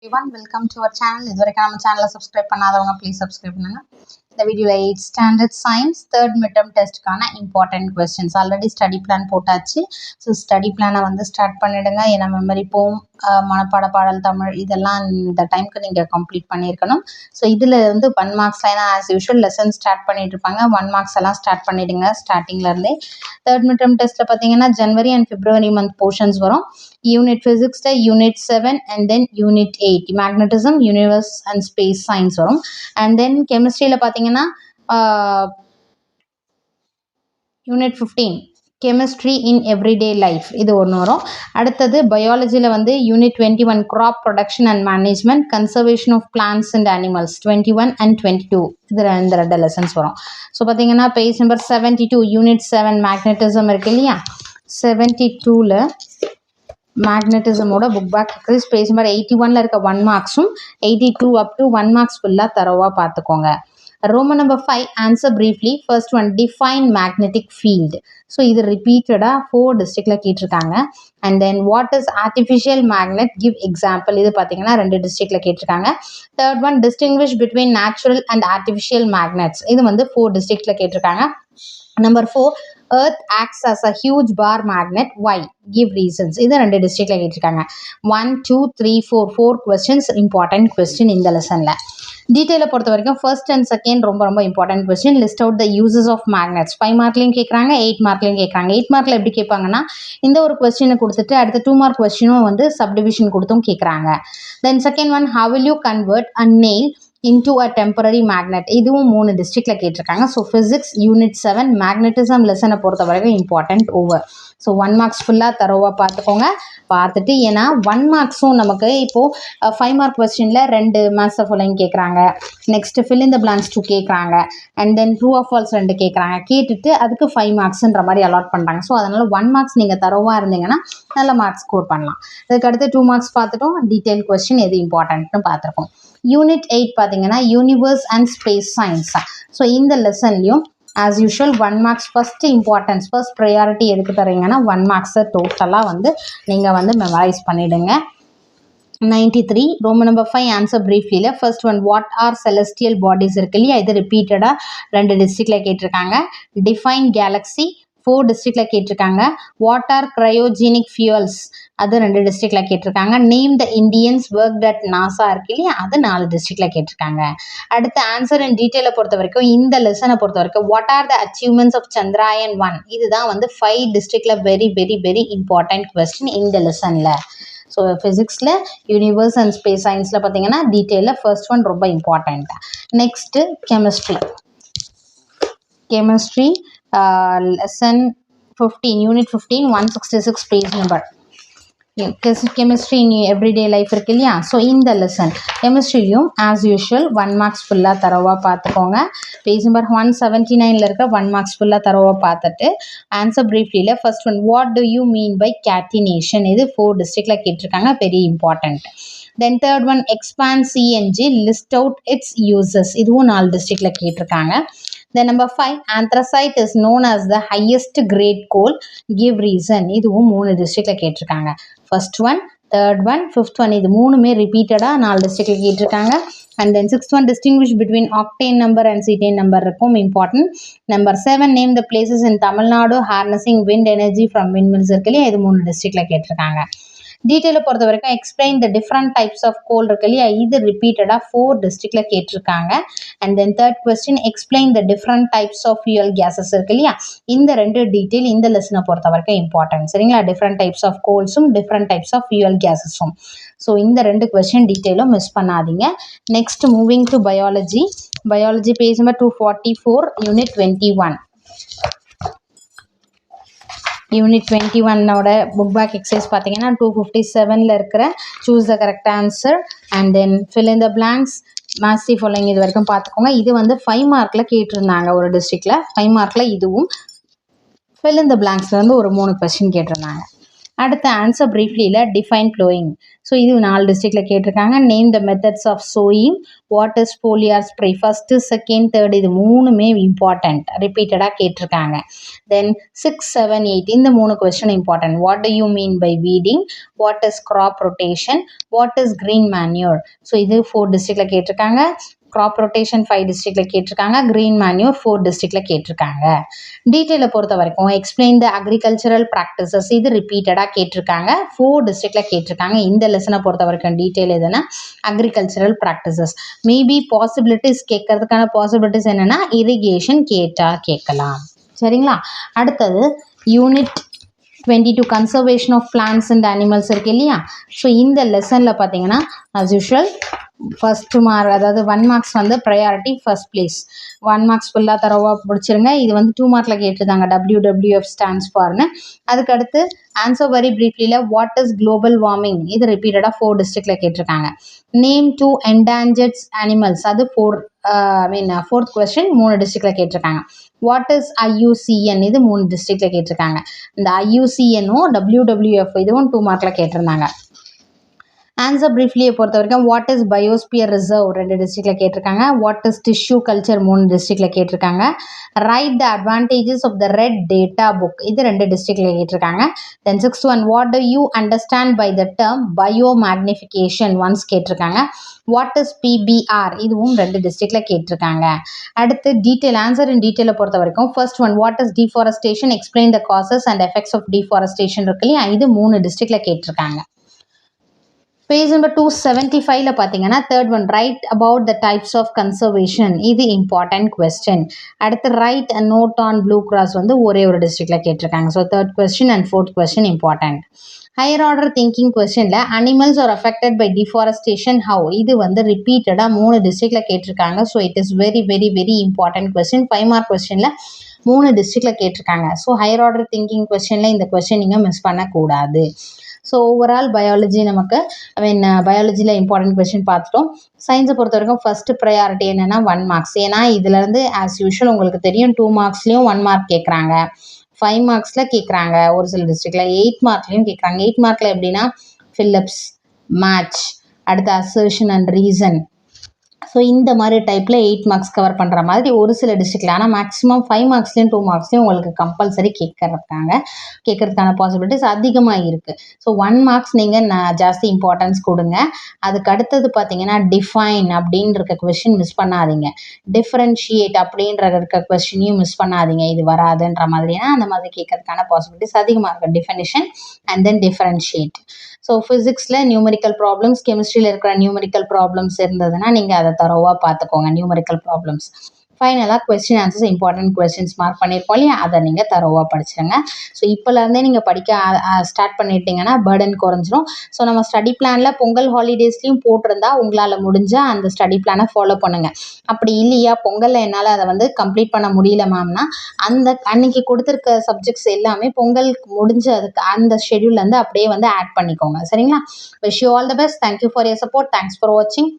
Everyone, welcome to our channel. இதுவரைக்கும் நம்ம சேனலை சப்ஸ்கிரைப் பண்ணாதவங்க ப்ளீஸ் சப்ஸ்கிரைப் பண்ணுங்க. இந்த வீடியோவில் 8th standard science third midterm டெஸ்ட்டுக்கான important questions already study plan போட்டாச்சு. ஸோ ஸ்டடி பிளானை வந்து ஸ்டார்ட் பண்ணிவிடுங்க. ஏன்னா மெமரி போம், மனப்பாட பாடல், தமிழ் இதெல்லாம் இந்த டைமுக்கு நீங்கள் கம்ப்ளீட் பண்ணியிருக்கணும். ஸோ இதில் வந்து 1 மார்க்ஸில் ஏன்னா ஆஸ் யூஷுவல் லெசன் ஸ்டார்ட் பண்ணிட்டு இருப்பாங்க. 1 மார்க்ஸ் எல்லாம் ஸ்டார்ட் பண்ணிவிடுங்க ஸ்டார்டிங்லேருந்தே. தேர்ட் மிட்டம் டெஸ்ட்டில் பார்த்தீங்கன்னா January and February month portions வரும். யூனிட் ஃபிசிக்ஸில் unit 7 and then unit 8 magnetism, universe and space science வரும். அண்ட் தென் கெமிஸ்ட்ரியில் பார்த்தீங்கன்னா unit 15 chemistry in everyday life இது ஒன்று வரும். அடுத்தது பயாலஜியில் வந்து unit 21 crop production and management, conservation of plants and animals 21 and 22 இது ரெண்டு லெசன்ஸ் வரும். ஸோ பார்த்தீங்கன்னா பேஜ் நம்பர் 72 யூனிட் 7 மேக்னட்டிசம் இருக்கு இல்லையா, 72ல் மேக்னட்டிசமோட புக் பேக் இருக்குது. பேஜ் நம்பர் 81ல் இருக்க 1 மார்க்ஸும் 82 அப் டு 1 மார்க்ஸ் ஃபுல்லாக தரவாக பார்த்துக்கோங்க. Roman number 5 answer briefly. First one define magnetic field. So இது ரிப்பீட்டடாக 4 டிஸ்ட்ரிக்டில் கேட்டிருக்காங்க. And then what is artificial magnet, give example. இது பார்த்தீங்கன்னா 2 டிஸ்ட்ரிக்டில் கேட்டிருக்காங்க. Third one distinguish between natural and artificial magnets, இது வந்து 4 டிஸ்ட்ரிக்டில் கேட்டிருக்காங்க. Number 4 Earth acts as a huge bar magnet. Why? Give reasons. இது 2 டிஸ்ட்ரிக்டில் கேட்டிருக்காங்க. 1, 2, 3, 4 questions important question இந்த லெசனில். டீட்டெயிலை பொறுத்த வரைக்கும் ஃபர்ஸ்ட் அண்ட் செகண்ட் ரொம்ப important question. List out the uses of magnets. 5 மார்க்லையும் கேட்குறாங்க, 8 மார்க்லையும் கேட்குறாங்க. 8 மார்க்கில் எப்படி கேட்பாங்கன்னா இந்த ஒரு கொஸ்டினை கொடுத்துட்டு அடுத்த 2 மார்க் கொஸ்டினும் வந்து சப்டிவிஷன் கொடுத்தும் கேட்குறாங்க. Then second one how will you convert a nail into a temporary magnet, இதுவும் 3 டிஸ்ட்ரிக்டில் கேட்டிருக்காங்க. ஸோ ஃபிசிக்ஸ் யூனிட் 7 மேக்னட்டிசம் லெசனை பொறுத்த வரைக்கும் இம்பார்ட்டன்ட் ஓவர். ஸோ 1 மார்க்ஸ் ஃபுல்லாக தரோவாக பார்த்துக்கோங்க. பார்த்துட்டு ஏன்னா 1 மார்க்ஸும் நமக்கு இப்போது 5 மார்க் கொஸ்டினில் 2 மேத்ஸ் ஃபாலோயிங் கேட்குறாங்க, next fill in the blanks 2 கேட்குறாங்க, and then true of false 2 கேட்குறாங்க. கேட்டுட்டு அதுக்கு 5 மார்க்ஸ்ன்ற மாதிரி அலாட் பண்ணுறாங்க. ஸோ அதனால் 1 மார்க்ஸ் நீங்கள் தரோவாக இருந்தீங்கன்னா நல்ல மார்க்ஸ் ஸ்கோர் பண்ணலாம். அதுக்கடுத்து 2 மார்க்ஸ் பார்த்துட்டோம். டீட்டெயில் கொஸ்டின் எது இம்பார்ட்டன்ட்னு பார்த்துருக்கோம். யூனிட் 8 பார்த்தீங்கன்னா universe and space science. So இந்த லெசன்லையும் as usual 1 marks first importance first priority எதுக்கு தரீங்கன்னா 1 மார்க்ஸை டோட்டலாக வந்து நீங்கள் வந்து மெமரைஸ் பண்ணிவிடுங்க. 93 ரோமன் நம்பர் 5 ஆன்சர் ப்ரீஃப்லியில் first one what are celestial bodies இருக்கு இல்லையா, இது ரிப்பீட்டடாக 2 டிஸ்ட்ரிக்டில் கேட்டிருக்காங்க. டிஃபைன் கேலக்ஸி 4 டிஸ்ட்ரிக்டில் கேட்டிருக்காங்க. வாட் ஆர் கிரையோஜெனிக் ஃபியூயல்ஸ் அது 2 டிஸ்ட்ரிக்டில் கேட்டிருக்காங்க. Name the Indians work at NASA இருக்கு இல்லையா, அது 4 டிஸ்ட்ரிக்டில் கேட்டிருக்காங்க. அடுத்த ஆன்சர் அண்ட் டீட்டெயிலை பொறுத்த வரைக்கும் இந்த லெசனை பொறுத்த வரைக்கும் what are the achievements of Chandrayaan 1, இதுதான் வந்து 5 டிஸ்ட்ரிக்டில் வெரி இம்பார்ட்டன்ட் கொஸ்டின் இந்த லெசனில். ஸோ ஃபிசிக்ஸில் யூனிவர்ஸ் அண்ட் ஸ்பேஸ் சயின்ஸில் பார்த்தீங்கன்னா டீட்டெயிலில் ஃபர்ஸ்ட் ஒன் ரொம்ப important. Next chemistry lesson 15 unit 15 166 page number. Chemistry in everyday life இருக்கு இல்லையா, ஸோ இந்த லெசன் கெமிஸ்ட்ரியும் ஆஸ் யூஷுவல் 1 மார்க்ஸ் ஃபுல்லாக தரவாக பார்த்துக்கோங்க. பேஜ் நம்பர் 179ல் இருக்க 1 மார்க்ஸ் ஃபுல்லாக தரவாக பார்த்துட்டு ஆன்சர் ப்ரீஃப்லியில் first one what do you mean by catenation, இது 4 டிஸ்ட்ரிக்டில் கேட்டிருக்காங்க, very important. Then third one expand CNG list out its uses, இதுவும் 4 டிஸ்ட்ரிக்டில் கேட்டிருக்காங்க. Then number 5 anthracite is known as the highest grade coal, give reason, இதுவும் 3 டிஸ்ட்ரிக்டில் கேட்டிருக்காங்க. First one, third one, fifth one, இது 3மே ரிப்பீட்டடாக 4 டிஸ்ட்ரிக்டில் கேட்டிருக்காங்க. And then sixth one distinguish between octane number and cetane number இருக்கும் important. Number 7 name the places in Tamil Nadu harnessing wind energy from windmills இருக்கு இல்லையா, இது 3 டிஸ்ட்ரிக்டில் கேட்டிருக்காங்க. டீட்டெயிலை பொறுத்த வரைக்கும் explain the different types of coal இருக்கு இல்லையா, இது ரிப்பீட்டடாக 4 டிஸ்ட்ரிக்டில் கேட்டிருக்காங்க. And then third question explain the different types of fuel gases இருக்கு இல்லையா, இந்த 2 டீட்டெயில் இந்த லெசனை பொறுத்த வரைக்கும் இம்பார்ட்டன்ட். சரிங்களா, டிஃப்ரெண்ட் டைப்ஸ் ஆஃப் கோல்ஸும் டிஃப்ரெண்ட் டைப்ஸ் ஆஃப் ஃபியூயல் கேஸஸும். ஸோ இந்த 2 கொஸ்டின் டீட்டெயிலும் மிஸ் பண்ணாதீங்க. Next moving to biology page number 244 unit 21. யூனிட் 21ஓட புக் பேக் எக்ஸசைஸ் பார்த்தீங்கன்னா 257ல் இருக்கிற choose the correct answer and then fill in the blanks match following இது வரைக்கும் பார்த்துக்கோங்க. இது வந்து 5 மார்க்கில் கேட்டிருந்தாங்க ஒரு டிஸ்ட்ரிக்டில், 5 மார்க்கில் இதுவும் ஃபில் இன் த பிளாங்க்ஸில் வந்து ஒரு 3 கொஸ்டின் கேட்டிருந்தாங்க. அடுத்து ஆன்சர் ப்ரீஃப்லியில் டிஃபைன் ப்ளோயிங். ஸோ இது 4 டிஸ்ட்ரிக்டில் கேட்டிருக்காங்க. Name the methods of sowing, what is foliar spray, first second third இது 3மே இம்பார்ட்டண்ட், ரிப்பீட்டடாக கேட்டிருக்காங்க. தென் 6, 7, 8 இந்த 3 question important. What do you mean by weeding, what is crop rotation, what is green manure. So இது 4 டிஸ்ட்ரிக்டில் கேட்டிருக்காங்க. crop rotation 5 டிஸ்ட்ரிக்டில் கேட்டிருக்காங்க. green manure 4 டிஸ்ட்ரிக்டில் கேட்டிருக்காங்க. டீட்டெயிலை பொறுத்த வரைக்கும் எக்ஸ்பிளைன் த அக்ரிகல்ச்சரல் ப்ராக்டிசஸ் இது ரிப்பீட்டடாக கேட்டிருக்காங்க. 4 டிஸ்ட்ரிக்டில் கேட்டிருக்காங்க. இந்த லெசனை பொறுத்த வரைக்கும் டீட்டெயில் எதுனா அக்ரிகல்ச்சரல் ப்ராக்டிசஸ். மேபி பாசிபிலிட்டிஸ் கேட்கறதுக்கான பாசிபிலிட்டிஸ் என்னென்னா இரிகேஷன் கேட்கலாம். சரிங்களா? அடுத்தது unit 22 conservation of plants and animals இருக்கு இல்லையா? ஸோ இந்த லெசனில் பார்த்தீங்கன்னா as usual ஃபஸ்ட்டு மார்க், அதாவது 1 மார்க்ஸ் வந்து ப்ரையாரிட்டி ஃபர்ஸ்ட் பிளேஸ். 1 மார்க்ஸ் ஃபுல்லாக தரவாக பிடிச்சிருங்க. இது வந்து 2 மார்க்கில் கேட்டிருந்தாங்க WWF ஸ்டாண்ட்ஸ் ஃபார்னு. அதுக்கடுத்து ஆன்சர் வெரி ப்ரீஃப்லியில் வாட் இஸ் குளோபல் வார்மிங் இது ரிப்பீட்டடாக 4 டிஸ்ட்ரிக்டில் கேட்டிருக்காங்க. நேம் 2 endangered animals அது 4th கொஸ்டின் 3 டிஸ்ட்ரிக்டில் கேட்டிருக்காங்க. வாட் இஸ் IUCN இது 3 டிஸ்ட்ரிக்டில் கேட்டிருக்காங்க. இந்த IUCNO WWF இதுவும் 2 மார்க்கில் கேட்டிருந்தாங்க. ஆன்சர் ப்ரீஃப்லியை பொறுத்த வரைக்கும் வாட் இஸ் பயோஸ்பியர் ரிசர்வ் 2 டிஸ்ட்ரிக்டில் கேட்டிருக்காங்க. வாட் இஸ் டிஷ்யூ கல்ச்சர் 3 டிஸ்ட்ரிக்டில் கேட்டிருக்காங்க. Write the advantages of the red data book இது 2 டிஸ்ட்ரிக்டில் கேட்டிருக்காங்க. Then 6th one what do you understand by the term biomagnification once கேட்டிருக்காங்க. வாட் இஸ் PBR இதுவும் 2 டிஸ்ட்ரிக்டில் கேட்டிருக்காங்க. அடுத்து டீட்டெயில் ஆன்சர் இன் டீட்டெயிலை பொறுத்த வரைக்கும் first one what is deforestation, explain the causes and effects of deforestation இருக்கு இல்லையா? இது 3 டிஸ்ட்ரிக்டில் கேட்டிருக்காங்க. பேஜ் நம்பர் 275 பார்த்தீங்கன்னா third one write about the types of conservation இது இம்பார்ட்டன்ட் கொஸ்டின். அடுத்து write a note on Blue Cross வந்து ஒரே ஒரு டிஸ்ட்ரிக்டில் கேட்டிருக்காங்க. So 3rd question and 4th question important. Higher order thinking கொஸ்டினில் animals are affected by deforestation how இது வந்து ரிப்பீட்டடாக 3 டிஸ்ட்ரிக்டில் கேட்டிருக்காங்க. So it is very very very important question. 5 mark கொஸ்டினில் 3 டிஸ்ட்ரிக்டில் கேட்டிருக்காங்க. ஸோ ஹையர் ஆர்டர் திங்கிங் கொஸ்டினில் இந்த கொஸ்டின் நீங்கள் மிஸ் பண்ணக்கூடாது. ஸோ ஓவரால் பயாலஜி நமக்கு பயாலஜியில் இம்பார்ட்டன்ட் கொஸ்டின் பார்த்துட்டோம். சயின்ஸை பொறுத்த வரைக்கும் ஃபஸ்ட்டு ப்ரையாரிட்டி என்னென்னா 1 மார்க்ஸ். ஏன்னா இதுலேருந்து ஆஸ் யூஷுவல் உங்களுக்கு தெரியும் 2 மார்க்ஸ்லேயும் 1 மார்க் கேட்குறாங்க, 5 மார்க்ஸில் கேட்குறாங்க, ஒரு சில டிஸ்ட்ரிக்டில் 8 மார்க்லேயும் கேட்குறாங்க. 8 மார்க்கில் எப்படின்னா ஃபில்லப்ஸ், மேட்ச், அடுத்து அசர்ஷன் அண்ட் ரீசன். ஸோ இந்த மாதிரி டைப்பில் 8 மார்க்ஸ் கவர் பண்ணுற மாதிரி ஒரு சில டிஸ்ட்ரிக்டில், ஆனால் மேக்ஸிமம் 5 மார்க்ஸ்லேயும் 2 மார்க்ஸ்லேயும் உங்களுக்கு கம்பல்சரி கேட்கறதுக்கான பாசிபிலிட்டிஸ் அதிகமாக இருக்குது. ஸோ 1 மார்க்ஸ் நீங்கள் ஜாஸ்தி இம்பார்ட்டன்ஸ் கொடுங்க. அதுக்கு அடுத்தது பார்த்தீங்கன்னா டிஃபைன் அப்படின்ற இருக்க கொஸ்டின் மிஸ் பண்ணாதீங்க. டிஃப்ரென்ஷியேட் அப்படின்ற இருக்க கொஸ்டினையும் மிஸ் பண்ணாதீங்க. இது வராதுன்ற மாதிரினா அந்த மாதிரி கேட்கறதுக்கான பாசிபிலிட்டிஸ் அதிகமாக இருக்குது. Definition and then differentiate. So ஃபிசிக்ஸில் நியூமெரிக்கல் ப்ராப்ளம்ஸ், கெமிஸ்ட்ரியில் இருக்கிற நியூமெரிக்கல் ப்ராப்ளம்ஸ் இருந்ததுன்னா நீங்கள் அதை தரோவாக பார்த்துக்கோங்க. நியூமெரிக்கல் ப்ராப்ளம்ஸ் ஃபைனலாக question answers important questions mark பண்ணியிருப்போம் இல்லையா? அதை நீங்கள் தரோவாக படிச்சுருங்க. ஸோ இப்போலேருந்தே நீங்கள் படிக்க ஸ்டார்ட் பண்ணிட்டீங்கன்னா பர்டன் குறைஞ்சிரும். ஸோ நம்ம ஸ்டடி பிளானில் பொங்கல் ஹாலிடேஸ்லையும் போட்டிருந்தா உங்களால் முடிஞ்சால் அந்த ஸ்டடி பிளானை ஃபாலோ பண்ணுங்கள். அப்படி இல்லையா பொங்கலில் என்னால் அதை வந்து கம்ப்ளீட் பண்ண முடியல மேம்னா அன்னைக்கு கொடுத்துருக்க சப்ஜெக்ட்ஸ் எல்லாமே பொங்கலுக்கு முடிஞ்சு அதுக்கு அந்த ஷெடியூல்லேருந்து அப்படியே வந்து ஆட் பண்ணிக்கோங்க. சரிங்களா? Wish you all the best. Thank you for your support. Thanks for வாட்சிங்.